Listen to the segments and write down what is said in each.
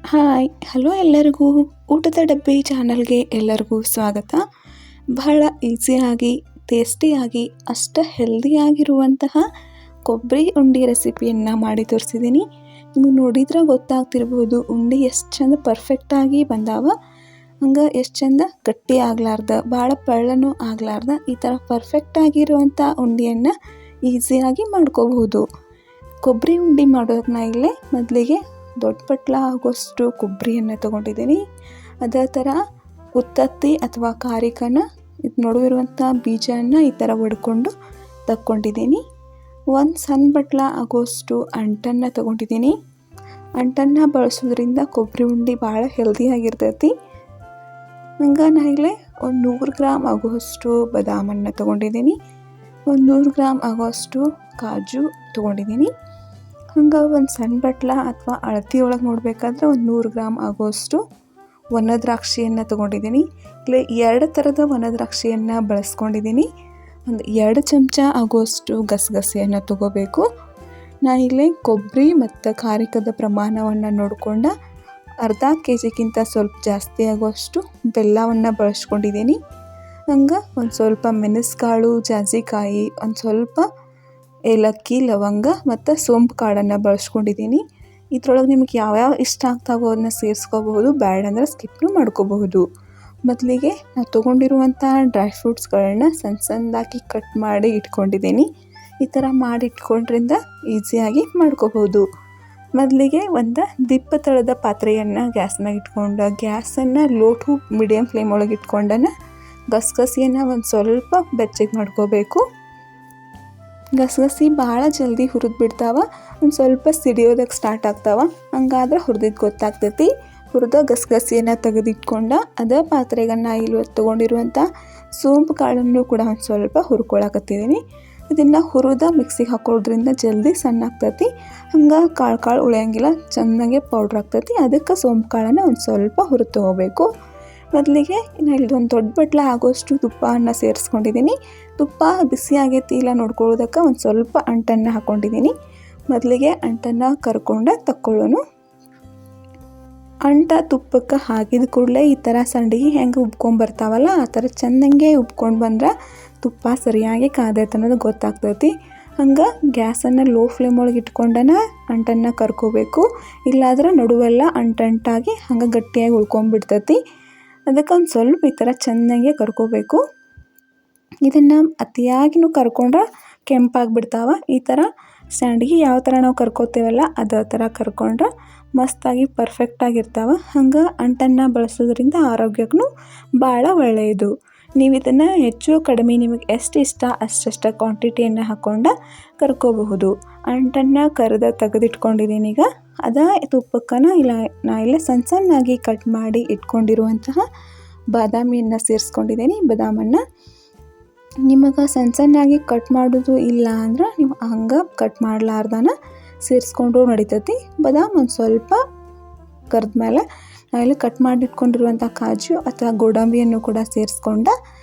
Hi hello ಎಲ್ಲರಿಗೂ ಊಟದ ಡಬ್ಬಿ ಚಾನಲ್ಗೆ ಎಲ್ಲರಿಗೂ ಸ್ವಾಗತ. ಬಹಳ ಈಸಿಯಾಗಿ ಟೇಸ್ಟಿಯಾಗಿ ಅಷ್ಟು ಹೆಲ್ದಿಯಾಗಿರುವಂತಹ ಕೊಬ್ಬರಿ ಉಂಡೆ ರೆಸಿಪಿಯನ್ನು ಮಾಡಿ ತೋರಿಸಿದ್ದೀನಿ. ನೀವು ನೋಡಿದ್ರೆ ಗೊತ್ತಾಗ್ತಿರ್ಬೋದು ಉಂಡೆ ಎಷ್ಟು ಚಂದ ಪರ್ಫೆಕ್ಟಾಗಿ ಬಂದಾವ. ಹಂಗೆ ಎಷ್ಟು ಚಂದ ಗಟ್ಟಿ ಆಗ್ಲಾರ್ದ ಭಾಳ ಪಳ್ಳನೂ ಆಗ್ಲಾರ್ದ ಈ ಥರ ಪರ್ಫೆಕ್ಟಾಗಿರುವಂಥ ಉಂಡೆಯನ್ನು ಈಸಿಯಾಗಿ ಮಾಡ್ಕೋಬಹುದು. ಕೊಬ್ಬರಿ ಉಂಡೆ ಮಾಡೋದಕ್ಕೆ ನಾ ಇಲ್ಲೇ ಮೊದಲಿಗೆ ದೊಡ್ಡ ಪಟ್ಲ ಆಗೋಷ್ಟು ಕೊಬ್ಬರಿಯನ್ನು ತೊಗೊಂಡಿದ್ದೀನಿ. ಅದೇ ಥರ ಉತ್ತತ್ತಿ ಅಥವಾ ಕಾರಿಕನ ಇದು ನಡುವಿರುವಂಥ ಬೀಜವನ್ನು ಈ ಥರ ಒಡ್ಕೊಂಡು ತಕ್ಕೊಂಡಿದ್ದೀನಿ. ಒಂದು ಸಣ್ಣ ಬಟ್ಲ ಆಗೋಷ್ಟು ಅಂಟನ್ನು ತೊಗೊಂಡಿದ್ದೀನಿ. ಅಂಟನ್ನು ಬಳಸೋದ್ರಿಂದ ಕೊಬ್ಬರಿ ಉಂಡೆ ಭಾಳ ಹೆಲ್ದಿಯಾಗಿರ್ತೈತಿ. ಹಂಗೆ ನಾ ಇಲ್ಲೇ ಒಂದು 100 ಗ್ರಾಮ್ ಆಗೋಷ್ಟು ಬಾದಾಮನ್ನು ತೊಗೊಂಡಿದ್ದೀನಿ. ಒಂದು 100 ಗ್ರಾಮ್ ಆಗೋಷ್ಟು ಕಾಜು ತೊಗೊಂಡಿದ್ದೀನಿ. ಹಂಗೆ ಒಂದು ಸಣ್ಣ ಬಟ್ಲ ಅಥವಾ ಅಳತೆ ಒಳಗೆ ನೋಡಬೇಕಾದ್ರೆ ಒಂದು 100 ಗ್ರಾಮ್ ಆಗೋಷ್ಟು ಒಣ ದ್ರಾಕ್ಷಿಯನ್ನು ತೊಗೊಂಡಿದ್ದೀನಿ. ಇಲ್ಲಿ 2 ಥರದ ಒಣ ದ್ರಾಕ್ಷಿಯನ್ನು ಬಳಸ್ಕೊಂಡಿದ್ದೀನಿ. ಒಂದು 2 ಚಮಚ ಆಗೋಷ್ಟು ಗಸಗಸೆಯನ್ನು ತೊಗೋಬೇಕು. ನಾ ಇಲ್ಲಿ ಕೊಬ್ಬರಿ ಮತ್ತು ಖಾರಿಕದ ಪ್ರಮಾಣವನ್ನು ನೋಡಿಕೊಂಡು ಅರ್ಧ ಕೆಜಿಗಿಂತ ಸ್ವಲ್ಪ ಜಾಸ್ತಿ ಆಗೋಷ್ಟು ಬೆಲ್ಲವನ್ನು ಬಳಸ್ಕೊಂಡಿದ್ದೀನಿ. ಹಂಗೆ ಒಂದು ಸ್ವಲ್ಪ ಮೆಣಸುಕಾಳು, ಜಾಜಿಕಾಯಿ, ಒಂದು ಸ್ವಲ್ಪ ಏಲಕ್ಕಿ, ಲವಂಗ ಮತ್ತು ಸೋಂಪು ಕಾಳನ್ನು ಬಳಸ್ಕೊಂಡಿದ್ದೀನಿ. ಇದ್ರೊಳಗೆ ನಿಮಗೆ ಯಾವ್ಯಾವ ಇಷ್ಟ ಆಗ್ತಾವೋ ಅದನ್ನ ಸೇರಿಸ್ಕೋಬಹುದು, ಬ್ಯಾಡ್ ಅಂದರೆ ಸ್ಕಿಪ್ನು ಮಾಡ್ಕೋಬಹುದು. ಮೊದಲಿಗೆ ನಾವು ತೊಗೊಂಡಿರುವಂಥ ಡ್ರೈ ಫ್ರೂಟ್ಸ್ಗಳನ್ನ ಸಣ್ಣ ಸಣ್ಣದಾಗಿ ಕಟ್ ಮಾಡಿ ಇಟ್ಕೊಂಡಿದ್ದೀನಿ. ಈ ಥರ ಮಾಡಿ ಇಟ್ಕೊಂಡ್ರಿಂದ ಈಸಿಯಾಗಿ ಮಾಡ್ಕೋಬಹುದು. ಮೊದಲಿಗೆ ಒಂದು ದಿಪ್ಪ ತಳದ ಪಾತ್ರೆಯನ್ನು ಗ್ಯಾಸ್ ಮ್ಯಾಗ ಇಟ್ಕೊಂಡು ಗ್ಯಾಸನ್ನು ಲೋ ಟು ಮೀಡಿಯಮ್ ಫ್ಲೇಮ್ ಒಳಗೆ ಇಟ್ಕೊಂಡನ ಗಸಗಸಿಯನ್ನು ಒಂದು ಸ್ವಲ್ಪ ಬೆಚ್ಚಗೆ ಮಾಡ್ಕೋಬೇಕು. ಗಸಗಸಿ ಭಾಳ ಜಲ್ದಿ ಹುರಿದು ಬಿಡ್ತಾವ, ಒಂದು ಸ್ವಲ್ಪ ಸಿಡಿಯೋದಕ್ಕೆ ಸ್ಟಾರ್ಟ್ ಆಗ್ತಾವ. ಹಂಗಾದ್ರೆ ಹುರಿದಿದ್ದು ಗೊತ್ತಾಗ್ತೈತಿ. ಹುರಿದ ಗಸಗಸಿಯನ್ನು ತೆಗೆದಿಟ್ಕೊಂಡು ಅದೇ ಪಾತ್ರೆಗೆ ನಾ ಇಲ್ಲಿ ತೊಗೊಂಡಿರುವಂಥ ಸೋಂಪು ಕಾಳನ್ನು ಕೂಡ ಒಂದು ಸ್ವಲ್ಪ ಹುರ್ಕೊಳಕತ್ತಿದ್ದೀನಿ. ಇದನ್ನು ಹುರಿದ ಮಿಕ್ಸಿಗೆ ಹಾಕೋದ್ರಿಂದ ಜಲ್ದಿ ಸಣ್ಣ ಆಗ್ತೈತಿ. ಹಂಗೆ ಕಾಳು ಉಳಿಯಂಗಿಲ್ಲ, ಚೆನ್ನಾಗೆ ಪೌಡ್ರ್ ಆಗ್ತೈತಿ. ಅದಕ್ಕೆ ಸೋಂಪು ಕಾಳನ್ನು ಒಂದು ಸ್ವಲ್ಪ ಹುರಿದು ತೊಗೋಬೇಕು. ಮೊದಲಿಗೆ ನಾನು ಇಲ್ಲೊಂದು ದೊಡ್ಡ ಬಟ್ಲ ಆಗೋಷ್ಟು ತುಪ್ಪವನ್ನು ಸೇರಿಸ್ಕೊಂಡಿದ್ದೀನಿ. ತುಪ್ಪ ಬಿಸಿ ಆಗೈತಿ ಇಲ್ಲ ನೋಡ್ಕೊಳ್ಳೋದಕ್ಕೆ ಒಂದು ಸ್ವಲ್ಪ ಅಂಟನ್ನು ಹಾಕ್ಕೊಂಡಿದ್ದೀನಿ. ಮೊದಲಿಗೆ ಅಂಟನ್ನು ಕರ್ಕೊಂಡು ತಕ್ಕೊಳ್ಳೋನು. ಅಂಟ ತುಪ್ಪಕ್ಕೆ ಹಾಕಿದ ಕೂಡಲೇ ಈ ಥರ ಸಂಡಿಗೆ ಹೆಂಗೆ ಉಬ್ಕೊಂಬರ್ತಾವಲ್ಲ ಆ ಥರ ಚೆಂದಂಗೆ ಉಬ್ಕೊಂಡು ಬಂದ್ರೆ ತುಪ್ಪ ಸರಿಯಾಗಿ ಕಾದೈತೆ ಅನ್ನೋದು ಗೊತ್ತಾಗ್ತೈತಿ. ಹಂಗೆ ಗ್ಯಾಸನ್ನು ಲೋ ಫ್ಲೇಮ್ ಒಳಗೆ ಇಟ್ಕೊಂಡನ ಅಂಟನ್ನು ಕರ್ಕೋಬೇಕು. ಇಲ್ಲಾದ್ರೆ ನಡುವೆಲ್ಲ ಅಂಟಾಗಿ ಹಂಗೆ ಗಟ್ಟಿಯಾಗಿ ಉಳ್ಕೊಂಬಿಡ್ತೈತಿ. ಅದಕ್ಕೆ ಒಂದು ಸ್ವಲ್ಪ ಈ ಥರ ಚೆನ್ನಾಗೆ ಕರ್ಕೋಬೇಕು. ಇದನ್ನು ಅತಿಯಾಗಿನೂ ಕರ್ಕೊಂಡ್ರೆ ಕೆಂಪಾಗಿಬಿಡ್ತಾವ. ಈ ಥರ ಸಂಡಿಗೆ ಯಾವ ಥರ ನಾವು ಕರ್ಕೋತೇವಲ್ಲ ಅದೇ ಥರ ಕರ್ಕೊಂಡ್ರೆ ಮಸ್ತಾಗಿ ಪರ್ಫೆಕ್ಟಾಗಿರ್ತಾವೆ. ಹಂಗೆ ಅಂಟನ್ನು ಬಳಸೋದ್ರಿಂದ ಆರೋಗ್ಯಕ್ಕೂ ಭಾಳ ಒಳ್ಳೆಯದು. ನೀವು ಇದನ್ನು ಹೆಚ್ಚು ಕಡಿಮೆ ನಿಮಗೆ ಎಷ್ಟು ಇಷ್ಟ ಅಷ್ಟಷ್ಟು ಕ್ವಾಂಟಿಟಿಯನ್ನು ಹಾಕ್ಕೊಂಡು ಕರ್ಕೋಬಹುದು. ಅಂಟನ್ನು ತೆಗೆದಿಟ್ಕೊಂಡಿದ್ದೀನಿ. ಈಗ ಅದೇ ತುಪ್ಪಕ್ಕನ ನಾ ಇಲ್ಲ ಸಣ್ಣಾಗಿ ಕಟ್ ಮಾಡಿ ಇಟ್ಕೊಂಡಿರುವಂತಹ ಬಾದಾಮಿಯನ್ನು ಸೇರಿಸ್ಕೊಂಡಿದ್ದೀನಿ. ಬಾದಾಮನ್ನು ನಿಮಗೆ ಸಣ್ಣಾಗಿ ಕಟ್ ಮಾಡೋದು ಇಲ್ಲ ಅಂದ್ರೆ ನೀವು ಹಂಗೆ ಕಟ್ ಮಾಡಲಾರ್ದನ ಸೇರಿಸ್ಕೊಂಡು ನಡಿತೈತಿ. ಬಾದಾಮ್ ಒಂದು ಸ್ವಲ್ಪ ಕರೆದ ಮೇಲೆ ನಾವೆಲ್ಲ ಕಟ್ ಮಾಡಿಟ್ಕೊಂಡಿರುವಂಥ ಕಾಜು ಅಥವಾ ಗೋಡಂಬಿಯನ್ನು ಕೂಡ ಸೇರಿಸ್ಕೊಂಡು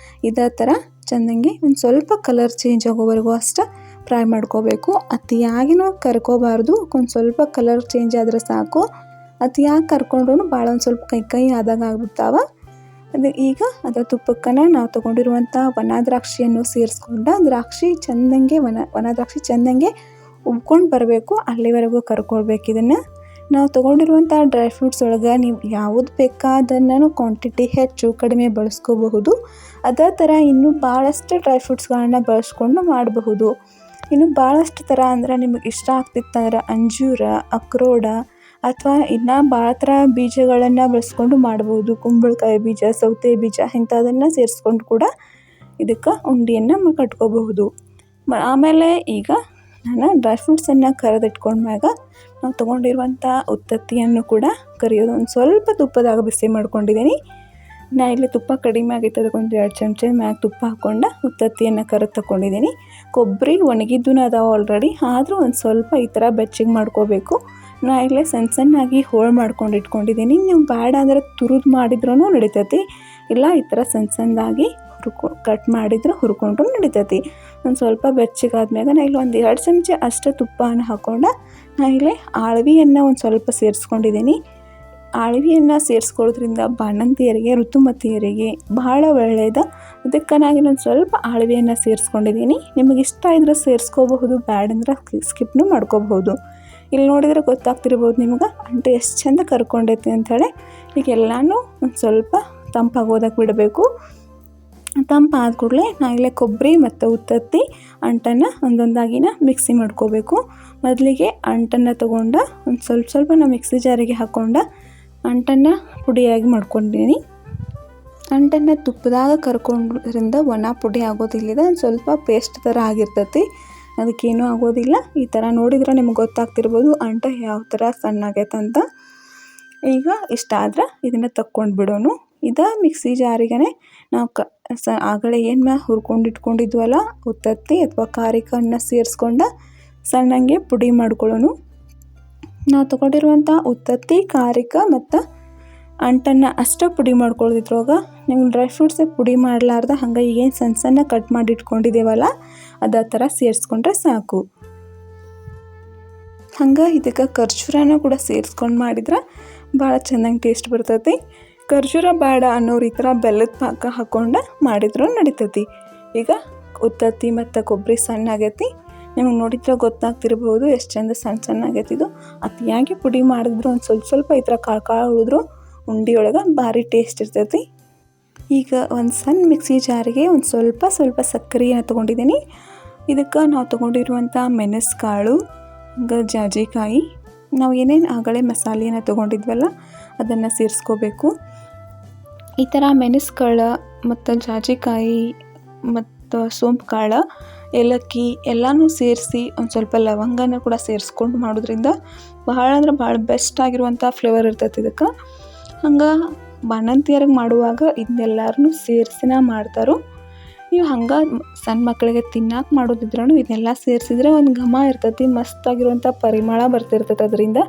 ಇದೇ ಥರ ಚೆನ್ನಾಗಿ ಒಂದು ಸ್ವಲ್ಪ ಕಲರ್ ಚೇಂಜ್ ಆಗೋವರೆಗೂ ಅಷ್ಟೇ ಫ್ರೈ ಮಾಡ್ಕೋಬೇಕು. ಅತಿಯಾಗಿನೂ ಕರ್ಕೋಬಾರ್ದು, ಒಂದು ಸ್ವಲ್ಪ ಕಲರ್ ಚೇಂಜ್ ಆದರೆ ಸಾಕು. ಅತಿಯಾಗಿ ಕರ್ಕೊಂಡ್ರೂ ಭಾಳ ಒಂದು ಸ್ವಲ್ಪ ಕೈ ಆದಾಗ ಆಗ್ಬಿಡ್ತಾವ. ಈಗ ಅದರ ತುಪ್ಪಕ್ಕನ ನಾವು ತೊಗೊಂಡಿರುವಂಥ ಒಣ ದ್ರಾಕ್ಷಿಯನ್ನು ಸೇರಿಸ್ಕೊಂಡು ದ್ರಾಕ್ಷಿ ಚೆಂದಂಗೆ ಒಣ ದ್ರಾಕ್ಷಿ ಚೆಂದಂಗೆ ಉಬ್ಕೊಂಡು ಬರಬೇಕು. ಅಲ್ಲಿವರೆಗೂ ಕರ್ಕೊಳ್ಬೇಕು. ಇದನ್ನು ನಾವು ತೊಗೊಂಡಿರುವಂಥ ಡ್ರೈ ಫ್ರೂಟ್ಸ್ ಒಳಗೆ ನೀವು ಯಾವುದು ಬೇಕಾದನ್ನು ಕ್ವಾಂಟಿಟಿ ಹೆಚ್ಚು ಕಡಿಮೆ ಬಳಸ್ಕೋಬಹುದು. ಅದೇ ಥರ ಇನ್ನೂ ಭಾಳಷ್ಟು ಡ್ರೈ ಫ್ರೂಟ್ಸ್ಗಳನ್ನ ಬಳಸ್ಕೊಂಡು ಮಾಡಬಹುದು. ಇನ್ನು ಭಾಳಷ್ಟು ಥರ ಅಂದ್ರೆ ನಿಮಗೆ ಇಷ್ಟ ಆಗ್ತಿತ್ತಂದ್ರೆ ಅಂಜೂರ, ಅಕ್ರೋಡ ಅಥವಾ ಇನ್ನೂ ಭಾಳ ಥರ ಬೀಜಗಳನ್ನು ಬಳಸ್ಕೊಂಡು ಮಾಡ್ಬೋದು. ಕುಂಬಳಕಾಯಿ ಬೀಜ, ಸೌತೆ ಬೀಜ ಇಂಥದನ್ನು ಸೇರಿಸ್ಕೊಂಡು ಕೂಡ ಇದಕ್ಕೆ ಉಂಡೆಯನ್ನು ಕಟ್ಕೋಬಹುದು. ಆಮೇಲೆ ಈಗ ನಾನು ಡ್ರೈ ಫ್ರೂಟ್ಸನ್ನು ಕರೆದಿಟ್ಕೊಂಡ್ಮ್ಯಾಗ ನಾವು ತೊಗೊಂಡಿರುವಂಥ ಉತ್ತತ್ತಿಯನ್ನು ಕೂಡ ಕರಿಯೋದು ಒಂದು ಸ್ವಲ್ಪ ತುಪ್ಪದಾಗ ಬಿಸಿ ಮಾಡ್ಕೊಂಡಿದ್ದೀನಿ. ನಾ ಇಲ್ಲಿ ತುಪ್ಪ ಕಡಿಮೆ ಆಗೈತೆ, ಅದಕ್ಕೊಂದು 2 ಚಮಚ ಮ್ಯಾಗ ತುಪ್ಪ ಹಾಕ್ಕೊಂಡು ಉತ್ತತ್ತಿಯನ್ನು ಕರೆದು ತಗೊಂಡಿದ್ದೀನಿ. ಕೊಬ್ಬರಿ ಒಣಗಿದ್ದೂ ಅದಾವೆ ಆಲ್ರೆಡಿ, ಆದರೂ ಒಂದು ಸ್ವಲ್ಪ ಈ ಥರ ಬೆಚ್ಚಗೆ ಮಾಡ್ಕೋಬೇಕು. ನಾ ಇಲ್ಲೇ ಸಣ್ಣಾಗಿ ಹೋಳು ಮಾಡ್ಕೊಂಡು ಇಟ್ಕೊಂಡಿದ್ದೀನಿ. ನೀವು ಬೇಡ ಅಂದರೆ ತುರಿದು ಮಾಡಿದ್ರೂ ನಡಿತೈತಿ, ಇಲ್ಲ ಈ ಥರ ಸಣ್ಣದಾಗಿ ಕಟ್ ಮಾಡಿದ್ರೆ ಹುರ್ಕೊಂಡ್ರೂ ನಡಿತೈತಿ. ಒಂದು ಸ್ವಲ್ಪ ಬೆಚ್ಚಗಾದ್ಮ್ಯಾಗ ನಾ ಇಲ್ಲಿ ಒಂದು 2 ಚಮಚ ಅಷ್ಟು ತುಪ್ಪವನ್ನು ಹಾಕ್ಕೊಂಡು ನಾ ಇಲ್ಲಿ ಆಳ್ವಿಯನ್ನು ಒಂದು ಸ್ವಲ್ಪ ಸೇರಿಸ್ಕೊಂಡಿದ್ದೀನಿ. ಅಳವಿಯನ್ನು ಸೇರಿಸ್ಕೊಳ್ಳೋದ್ರಿಂದ ಬಾಣಂತಿಯರಿಗೆ ಋತುಮತಿಯರಿಗೆ ಬಹಳ ಒಳ್ಳೆಯದು. ಅದಕ್ಕೆ ನಾನು ಸ್ವಲ್ಪ ಅಳವಿಯನ್ನು ಸೇರಿಸ್ಕೊಂಡಿದ್ದೀನಿ. ನಿಮಗೆ ಇಷ್ಟ ಇದ್ರೆ ಸೇರಿಸ್ಕೋಬಹುದು, ಬ್ಯಾಡ್ ಅಂದ್ರೆ ಸ್ಕಿಪ್ನು ಮಾಡ್ಕೋಬಹುದು. ಇಲ್ಲಿ ನೋಡಿದರೆ ಗೊತ್ತಾಗ್ತಿರ್ಬೋದು ನಿಮ್ಗೆ ಅಂಟು ಎಷ್ಟು ಚೆಂದ ಕರ್ಕೊಂಡೈತಿ ಅಂಥೇಳಿ. ಈಗ ಎಲ್ಲನೂ ಒಂದು ಸ್ವಲ್ಪ ತಂಪಾಗೋದಕ್ಕೆ ಬಿಡಬೇಕು. ತಂಪಾದ ಕೂಡಲೇ ನಾ ಇಲ್ಲೇ ಕೊಬ್ಬರಿ ಮತ್ತು ಉತ್ತತ್ತಿ ಅಂಟನ್ನು ಒಂದೊಂದಾಗಿನ ಮಿಕ್ಸಿ ಮಾಡ್ಕೋಬೇಕು. ಮೊದಲಿಗೆ ಅಂಟನ್ನು ತೊಗೊಂಡು ಒಂದು ಸ್ವಲ್ಪ ನಾ ಮಿಕ್ಸಿ ಜಾರಿಗೆ ಹಾಕ್ಕೊಂಡು ಅಂಟನ್ನು ಪುಡಿಯಾಗಿ ಮಾಡ್ಕೊಂಡಿದ್ದೀನಿ. ಅಂಟನ್ನು ತುಪ್ಪದಾಗ ಕರ್ಕೊಂಡ್ರಿಂದ ಒಣ ಪುಡಿ ಆಗೋದಿಲ್ಲ, ಒಂದು ಸ್ವಲ್ಪ ಪೇಸ್ಟ್ ಥರ ಆಗಿರ್ತೈತಿ. ಅದಕ್ಕೇನೂ ಆಗೋದಿಲ್ಲ. ಈ ಥರ ನೋಡಿದ್ರೆ ನಿಮ್ಗೆ ಗೊತ್ತಾಗ್ತಿರ್ಬೋದು ಅಂಟು ಯಾವ ಥರ ಸಣ್ಣ ಆಗೈತಂತ. ಈಗ ಇಷ್ಟ ಆದ್ರೆ ಇದನ್ನು ತಕ್ಕೊಂಡು ಬಿಡೋನು. ಇದು ಮಿಕ್ಸಿ ಜಾರಿಗೆ ನಾವು ಆಗಲೇ ಏನು ಹುರ್ಕೊಂಡು ಇಟ್ಕೊಂಡಿದ್ವಲ್ಲ ಉತ್ತತ್ತಿ ಅಥವಾ ಕಾರಿಕನ್ನು ಸೇರಿಸ್ಕೊಂಡು ಸಣ್ಣಂಗೆ ಪುಡಿ ಮಾಡ್ಕೊಳ್ಳೋನು. ನಾವು ತೊಗೊಂಡಿರುವಂಥ ಉತ್ತತ್ತಿ, ಕಾರಿಕ ಮತ್ತು ಅಂಟನ್ನು ಅಷ್ಟೇ ಪುಡಿ ಮಾಡ್ಕೊಳ್ಳೋದಿದ್ರೊಳಗ ನಿಮ್ಗೆ ಡ್ರೈ ಫ್ರೂಟ್ಸ್ ಪುಡಿ ಮಾಡಲಾರ್ದ ಹಂಗೆ ಏನು ಸಣ್ಣ ಕಟ್ ಮಾಡಿ ಇಟ್ಕೊಂಡಿದ್ದೇವಲ್ಲ ಅದೇ ಥರ ಸೇರಿಸ್ಕೊಂಡ್ರೆ ಸಾಕು. ಹಂಗೆ ಇದಕ್ಕೆ ಖರ್ಜೂರನ ಕೂಡ ಸೇರಿಸ್ಕೊಂಡು ಮಾಡಿದ್ರೆ ಭಾಳ ಚೆನ್ನಾಗಿ ಟೇಸ್ಟ್ ಬರ್ತೈತಿ. ಖರ್ಜೂರ ಬೇಡ ಅನ್ನೋರು ಈ ಥರ ಬೆಲ್ಲದ ಪಾಕ ಹಾಕ್ಕೊಂಡು ಮಾಡಿದ್ರೂ ನಡಿತೈತಿ. ಈಗ ಉತ್ತತ್ತಿ ಮತ್ತು ಕೊಬ್ಬರಿ ಸಣ್ಣ ಆಗೈತಿ. ನಿಮಗೆ ನೋಡಿದ್ರೆ ಗೊತ್ತಾಗ್ತಿರ್ಬೋದು ಎಷ್ಟು ಚಂದ ಸಣ್ಣ ಆಗೈತಿದು. ಅತಿಯಾಗಿ ಪುಡಿ ಮಾಡಿದ್ರು ಒಂದು ಸ್ವಲ್ಪ ಈ ಥರ ಕಾಳು ಉಳಿದ್ರು ಉಂಡಿಯೊಳಗೆ ಭಾರಿ ಟೇಸ್ಟ್ ಇರ್ತೈತಿ. ಈಗ ಒಂದು ಸಣ್ಣ ಮಿಕ್ಸಿ ಜಾರಿಗೆ ಒಂದು ಸ್ವಲ್ಪ ಸಕ್ಕರೆಯನ್ನು ತೊಗೊಂಡಿದ್ದೀನಿ. ಇದಕ್ಕೆ ನಾವು ತೊಗೊಂಡಿರುವಂಥ ಮೆಣಸುಕಾಳು, ಜಾಜಿಕಾಯಿ, ನಾವು ಏನೇನು ಆಗಲೇ ಮಸಾಲೆಯನ್ನು ತೊಗೊಂಡಿದ್ವಲ್ಲ ಅದನ್ನು ಸೇರಿಸ್ಕೋಬೇಕು. ಈ ಥರ ಮೆಣಸುಕಾಳು ಮತ್ತು ಜಾಜಿಕಾಯಿ ಮತ್ತು ಸೋಂಪು ಕಾಳು, ಏಲಕ್ಕಿ ಎಲ್ಲನೂ ಸೇರಿಸಿ ಒಂದು ಸ್ವಲ್ಪ ಲವಂಗನ ಕೂಡ ಸೇರಿಸ್ಕೊಂಡು ಮಾಡೋದ್ರಿಂದ ಭಾಳ ಅಂದ್ರೆ ಭಾಳ ಬೆಸ್ಟ್ ಆಗಿರುವಂಥ ಫ್ಲೇವರ್ ಇರ್ತೈತಿ ಇದಕ್ಕೆ. ಹಂಗೆ ಬಾಣಂತಿಯರಿಗೆ ಮಾಡುವಾಗ ಇದನ್ನೆಲ್ಲರೂ ಸೇರಿಸಿನ ಮಾಡ್ತಾರೋ. ನೀವು ಹಂಗೆ ಸಣ್ಣ ಮಕ್ಕಳಿಗೆ ತಿನ್ನಕ್ಕೆ ಮಾಡೋದಿದ್ರೂ ಇದನ್ನೆಲ್ಲ ಸೇರಿಸಿದ್ರೆ ಒಂದು ಘಮ ಇರ್ತೈತಿ, ಮಸ್ತಾಗಿರುವಂಥ ಪರಿಮಳ ಬರ್ತಿರ್ತೈತೆ ಅದರಿಂದ.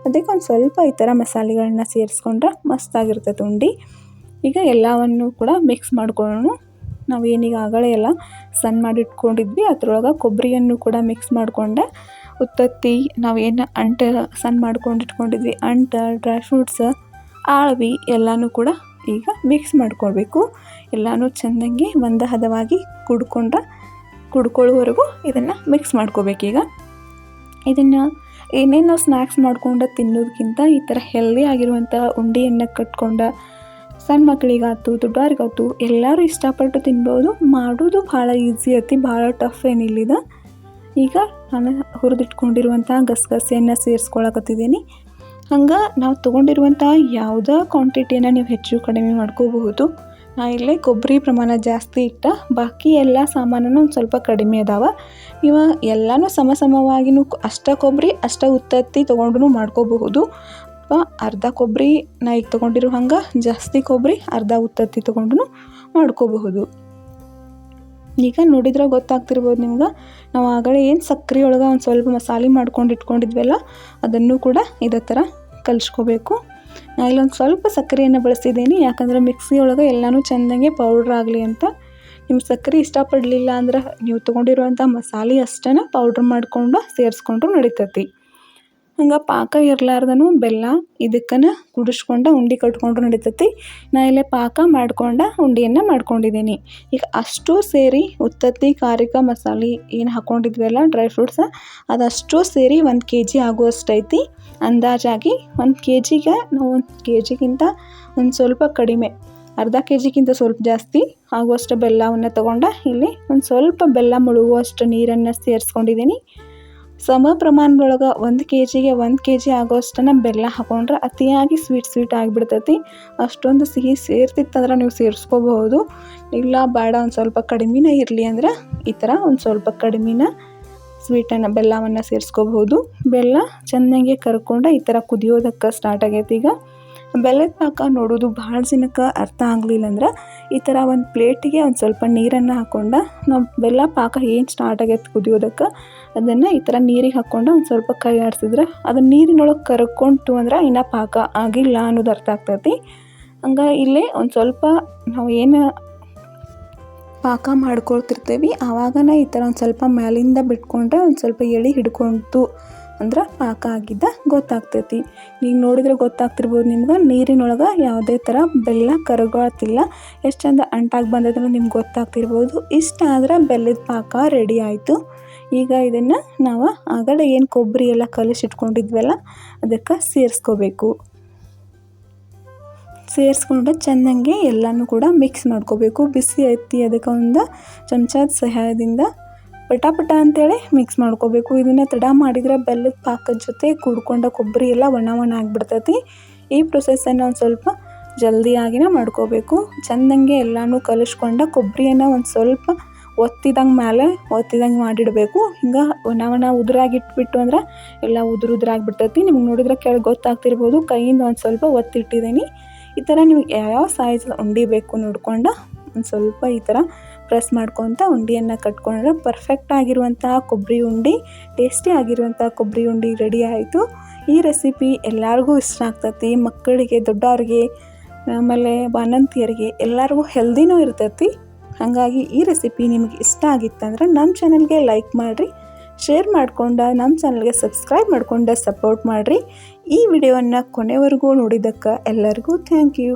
ಅದಕ್ಕೆ ಒಂದು ಸ್ವಲ್ಪ ಈ ಥರ ಮಸಾಲೆಗಳನ್ನ ಸೇರಿಸ್ಕೊಂಡ್ರೆ ಮಸ್ತಾಗಿರ್ತೈತೆ ಉಂಡೆ. ಈಗ ಎಲ್ಲವನ್ನು ಕೂಡ ಮಿಕ್ಸ್ ಮಾಡ್ಕೊಳ್ಳೋಣ. ನಾವು ಏನೀಗ ಆಗಲೇ ಎಲ್ಲ ಸಣ್ಣ ಮಾಡಿ ಇಟ್ಕೊಂಡಿದ್ವಿ ಅದರೊಳಗೆ ಕೊಬ್ಬರಿಯನ್ನು ಕೂಡ ಮಿಕ್ಸ್ ಮಾಡಿಕೊಂಡೆ. ಉತ್ತತ್ತಿ ನಾವೇನು ಅಂಟು ಸಣ್ಣ ಮಾಡ್ಕೊಂಡು ಇಟ್ಕೊಂಡಿದ್ವಿ, ಅಂಟು, ಡ್ರೈ ಫ್ರೂಟ್ಸ್, ಆಳ್ವಿ ಎಲ್ಲನೂ ಕೂಡ ಈಗ ಮಿಕ್ಸ್ ಮಾಡ್ಕೊಳ್ಬೇಕು. ಎಲ್ಲನೂ ಚೆಂದಂಗೆ ಒಂದು ಹದವಾಗಿ ಕುಡ್ಕೊಳ್ಳೋವರೆಗೂ ಇದನ್ನು ಮಿಕ್ಸ್ ಮಾಡ್ಕೋಬೇಕೀಗ. ಇದನ್ನು ಏನೇನು ನಾವು ಸ್ನ್ಯಾಕ್ಸ್ ಮಾಡ್ಕೊಂಡು ತಿನ್ನೋದಕ್ಕಿಂತ ಈ ಥರ ಹೆಲ್ದಿ ಆಗಿರುವಂಥ ಉಂಡೆಯನ್ನು ಕಟ್ಕೊಂಡು ಸಣ್ಣ ಮಕ್ಕಳಿಗಾಯ್ತು ದೊಡ್ಡವ್ರಿಗಾಯ್ತು ಎಲ್ಲರೂ ಇಷ್ಟಪಟ್ಟು ತಿನ್ಬೋದು. ಮಾಡೋದು ಭಾಳ ಈಸಿ ಐತಿ, ಭಾಳ ಟಫ್ ಏನಿಲ್ಲಿದೆ. ಈಗ ನಾನು ಹುರಿದಿಟ್ಕೊಂಡಿರುವಂಥ ಗಸಗಸೆಯನ್ನು ಸೇರಿಸ್ಕೊಳಕತ್ತಿದ್ದೀನಿ. ಹಂಗೆ ನಾವು ತೊಗೊಂಡಿರುವಂಥ ಯಾವುದೇ ಕ್ವಾಂಟಿಟಿಯನ್ನು ನೀವು ಹೆಚ್ಚು ಕಡಿಮೆ ಮಾಡ್ಕೋಬಹುದು. ನಾ ಇಲ್ಲೇ ಕೊಬ್ಬರಿ ಪ್ರಮಾಣ ಜಾಸ್ತಿ ಇಟ್ಟ, ಬಾಕಿ ಎಲ್ಲ ಸಾಮಾನನ್ನು ಒಂದು ಸ್ವಲ್ಪ ಕಡಿಮೆ ಅದಾವ. ನೀವು ಎಲ್ಲನೂ ಸಮವಾಗಿನೂ ಅಷ್ಟ ಕೊಬ್ಬರಿ ಅಷ್ಟ ಉತ್ತತ್ತಿ ತೊಗೊಂಡು ಮಾಡ್ಕೋಬಹುದು. ಅಥವಾ ಅರ್ಧ ಕೊಬ್ಬರಿ ನಾ ಈಗ ತೊಗೊಂಡಿರೋ ಹಂಗೆ ಜಾಸ್ತಿ ಕೊಬ್ಬರಿ ಅರ್ಧ ಉತ್ತತ್ತಿ ತೊಗೊಂಡು ಮಾಡ್ಕೋಬಹುದು. ಈಗ ನೋಡಿದ್ರೆ ಗೊತ್ತಾಗ್ತಿರ್ಬೋದು ನಿಮ್ಗೆ. ನಾವು ಆಗಲೇ ಏನು ಸಕ್ಕರೆ ಒಳಗೆ ಒಂದು ಸ್ವಲ್ಪ ಮಸಾಲೆ ಮಾಡ್ಕೊಂಡು ಇಟ್ಕೊಂಡಿದ್ವಲ್ಲ ಅದನ್ನು ಕೂಡ ಇದೇ ಥರ ಕಲಿಸ್ಕೋಬೇಕು. ನಾನು ಇಲ್ಲೊಂದು ಸ್ವಲ್ಪ ಸಕ್ಕರೆಯನ್ನು ಬಳಸಿದ್ದೀನಿ, ಯಾಕಂದರೆ ಮಿಕ್ಸಿ ಒಳಗೆ ಎಲ್ಲನೂ ಚೆಂದಂಗೆ ಪೌಡ್ರ್ ಆಗಲಿ ಅಂತ. ನಿಮ್ಗೆ ಸಕ್ಕರೆ ಇಷ್ಟಪಡಲಿಲ್ಲ ಅಂದ್ರೆ ನೀವು ತೊಗೊಂಡಿರುವಂಥ ಮಸಾಲೆ ಅಷ್ಟನ್ನು ಪೌಡ್ರ್ ಮಾಡಿಕೊಂಡು ಸೇರಿಸ್ಕೊಂಡ್ರು ನಡಿತೈತಿ. ಹಂಗೆ ಪಾಕ ಇರಲಾರ್ದನೂ ಬೆಲ್ಲ ಇದಕ್ಕನ್ನು ಕುಡಿಸ್ಕೊಂಡು ಉಂಡೆ ಕಟ್ಕೊಂಡ್ರು ನಡಿತೈತಿ. ನಾ ಇಲ್ಲೇ ಪಾಕ ಮಾಡ್ಕೊಂಡು ಉಂಡೆಯನ್ನು ಮಾಡ್ಕೊಂಡಿದ್ದೀನಿ. ಈಗ ಅಷ್ಟು ಸೇರಿ ಉತ್ತತ್ತಿ, ಕಾರಿಕ, ಮಸಾಲೆ ಏನು ಹಾಕ್ಕೊಂಡಿದ್ವಲ್ಲ ಡ್ರೈ ಫ್ರೂಟ್ಸ ಅದಷ್ಟು ಸೇರಿ 1 kg ಆಗುವಷ್ಟೈತಿ. ಅಂದಾಜಾಗಿ 1 kgಗೆ ನಾವು 1 kgಗಿಂತ ಒಂದು ಸ್ವಲ್ಪ ಕಡಿಮೆ, ಅರ್ಧ kgಗಿಂತ ಸ್ವಲ್ಪ ಜಾಸ್ತಿ ಆಗುವಷ್ಟು ಬೆಲ್ಲವನ್ನು ತೊಗೊಂಡು ಇಲ್ಲಿ ಒಂದು ಸ್ವಲ್ಪ ಬೆಲ್ಲ ಮುಳುಗುವಷ್ಟು ನೀರನ್ನು ಸೇರಿಸ್ಕೊಂಡಿದ್ದೀನಿ. ಸಮ ಪ್ರಮಾಣದೊಳಗೆ 1 kgಗೆ 1 kg ಆಗೋಷ್ಟನ್ನು ಬೆಲ್ಲ ಹಾಕೊಂಡ್ರೆ ಅತಿಯಾಗಿ ಸ್ವೀಟ್ ಆಗಿಬಿಡ್ತೈತಿ. ಅಷ್ಟೊಂದು ಸಿಹಿ ಸೇರ್ತಿತ್ತಂದ್ರೆ ನೀವು ಸೇರಿಸ್ಕೋಬಹುದು. ಇಲ್ಲ ಬೇಡ ಒಂದು ಸ್ವಲ್ಪ ಕಡಿಮೆನೇ ಇರಲಿ ಅಂದ್ರೆ ಈ ಥರ ಒಂದು ಸ್ವಲ್ಪ ಕಡಿಮೆನ ಬೆಲ್ಲವನ್ನು ಸೇರಿಸ್ಕೋಬಹುದು. ಬೆಲ್ಲ ಚೆನ್ನಾಗಿ ಕರ್ಕೊಂಡು ಈ ಥರ ಕುದಿಯೋದಕ್ಕೆ ಸ್ಟಾರ್ಟ್ ಆಗೈತಿ. ಈಗ ಬೆಲ್ಲದ ಪಾಕ ನೋಡೋದು ಭಾಳ ಜನಕ್ಕೆ ಅರ್ಥ ಆಗಲಿಲ್ಲ ಅಂದ್ರೆ ಈ ಥರ ಒಂದು ಪ್ಲೇಟಿಗೆ ಒಂದು ಸ್ವಲ್ಪ ನೀರನ್ನು ಹಾಕ್ಕೊಂಡು ನಾವು ಬೆಲ್ಲ ಪಾಕ ಏನು ಸ್ಟಾರ್ಟ್ ಆಗೈತೆ ಕುದಿಯೋದಕ್ಕೆ ಅದನ್ನು ಈ ಥರ ನೀರಿಗೆ ಹಾಕ್ಕೊಂಡು ಒಂದು ಸ್ವಲ್ಪ ಕೈ ಆಡಿಸಿದ್ರೆ ಅದು ನೀರಿನೊಳಗೆ ಕರ್ಕೊಂತು ಅಂದ್ರೆ ಇನ್ನೂ ಪಾಕ ಆಗಿಲ್ಲ ಅನ್ನೋದು ಅರ್ಥ ಆಗ್ತೈತಿ. ಹಂಗೆ ಇಲ್ಲೇ ಒಂದು ಸ್ವಲ್ಪ ನಾವು ಏನು ಪಾಕ ಮಾಡ್ಕೊಳ್ತಿರ್ತೀವಿ ಆವಾಗನೇ ಈ ಥರ ಒಂದು ಸ್ವಲ್ಪ ಮೇಲಿಂದ ಬಿಟ್ಕೊಂಡ್ರೆ ಒಂದು ಸ್ವಲ್ಪ ಎಳೆ ಹಿಡ್ಕೊಳ್ತು ಅಂದ್ರೆ ಪಾಕ ಆಗಿದ್ದ ಗೊತ್ತಾಗ್ತೈತಿ. ನೀವು ನೋಡಿದ್ರೆ ಗೊತ್ತಾಗ್ತಿರ್ಬೋದು ನಿಮ್ಗೆ, ನೀರಿನೊಳಗೆ ಯಾವುದೇ ಥರ ಬೆಲ್ಲ ಕರಗೋತಿಲ್ಲ, ಎಷ್ಟು ಚಂದ ಅಂಟಾಗಿ ಬಂದದ್ರೆ ನಿಮ್ಗೆ ಗೊತ್ತಾಗ್ತಿರ್ಬೋದು. ಇಷ್ಟ ಆದ್ರೆ ಬೆಲ್ಲದ ಪಾಕ ರೆಡಿ ಆಯಿತು. ಈಗ ಇದನ್ನು ನಾವು ಆಗಲೇ ಏನು ಕೊಬ್ಬರಿ ಎಲ್ಲ ಕಲಸಿಟ್ಕೊಂಡಿದ್ವಲ್ಲ ಅದಕ್ಕೆ ಸೇರಿಸ್ಕೋಬೇಕು. ಸೇರಿಸ್ಕೊಂಡು ಚೆನ್ನಾಗಿ ಎಲ್ಲನೂ ಕೂಡ ಮಿಕ್ಸ್ ಮಾಡ್ಕೋಬೇಕು. ಬಿಸಿ ಎತ್ತಿ ಅದಕ್ಕೆ ಒಂದು ಚಮಚದ ಸಹಾಯದಿಂದ ಪಟ ಅಂತೇಳಿ ಮಿಕ್ಸ್ ಮಾಡ್ಕೋಬೇಕು. ಇದನ್ನು ತಡ ಮಾಡಿದರೆ ಬೆಲ್ಲದ ಪಾಕದ ಜೊತೆ ಕೂಡ್ಕೊಂಡ ಕೊಬ್ಬರಿ ಎಲ್ಲ ಒಣ ಆಗಿಬಿಡ್ತೈತಿ. ಈ ಪ್ರೊಸೆಸನ್ನು ಒಂದು ಸ್ವಲ್ಪ ಜಲ್ದಿಯಾಗಿನೇ ಮಾಡ್ಕೋಬೇಕು. ಚೆಂದಂಗೆ ಎಲ್ಲನೂ ಕಲಿಸ್ಕೊಂಡ ಕೊಬ್ಬರಿಯನ್ನು ಒಂದು ಸ್ವಲ್ಪ ಒತ್ತಿದಂಗೆ ಮಾಡಿಡಬೇಕು. ಹಿಂಗೆ ಒಣ ಉದುರಾಗಿಟ್ಬಿಟ್ಟು ಅಂದ್ರೆ ಎಲ್ಲ ಉದುರಾಗಿಬಿಡ್ತೈತಿ. ನಿಮ್ಗೆ ನೋಡಿದ್ರೆ ಕೆಳಗೆ ಗೊತ್ತಾಗ್ತಿರ್ಬೋದು, ಕೈಯಿಂದ ಒಂದು ಸ್ವಲ್ಪ ಒತ್ತಿಟ್ಟಿದ್ದೀನಿ. ಈ ಥರ ನೀವು ಯಾವ್ಯಾವ ಸೈಜ್ ಉಂಡೆ ಬೇಕು ನೋಡ್ಕೊಂಡು ಒಂದು ಸ್ವಲ್ಪ ಈ ಥರ ಪ್ರೆಸ್ ಮಾಡ್ಕೊತ ಉಂಡೆಯನ್ನು ಕಟ್ಕೊಂಡ್ರೆ ಪರ್ಫೆಕ್ಟ್ ಆಗಿರುವಂತಹ ಕೊಬ್ಬರಿ ಉಂಡೆ, ಟೇಸ್ಟಿ ಆಗಿರುವಂತಹ ಕೊಬ್ಬರಿ ಉಂಡೆ ರೆಡಿ ಆಯಿತು. ಈ ರೆಸಿಪಿ ಎಲ್ಲರಿಗೂ ಇಷ್ಟ ಆಗ್ತೈತಿ. ಮಕ್ಕಳಿಗೆ, ದೊಡ್ಡವ್ರಿಗೆ, ಆಮೇಲೆ ಬಾಣಂತಿಯರಿಗೆ ಎಲ್ಲರಿಗೂ ಹೆಲ್ದಿನೂ ಇರ್ತೈತಿ. ಹಾಗಾಗಿ ಈ ರೆಸಿಪಿ ನಿಮಗೆ ಇಷ್ಟ ಆಗಿತ್ತಂದ್ರೆ ನಮ್ಮ ಚಾನಲ್ಗೆ ಲೈಕ್ ಮಾಡಿರಿ, ಶೇರ್ ಮಾಡ್ಕೊಂಡು ನಮ್ಮ ಚಾನಲ್ಗೆ ಸಬ್ಸ್ಕ್ರೈಬ್ ಮಾಡ್ಕೊಂಡು ಸಪೋರ್ಟ್ ಮಾಡಿರಿ. ಈ ವಿಡಿಯೋವನ್ನು ಕೊನೆವರೆಗೂ ನೋಡಿದ್ದಕ್ಕೆ ಎಲ್ಲರಿಗೂ ಥ್ಯಾಂಕ್ ಯು.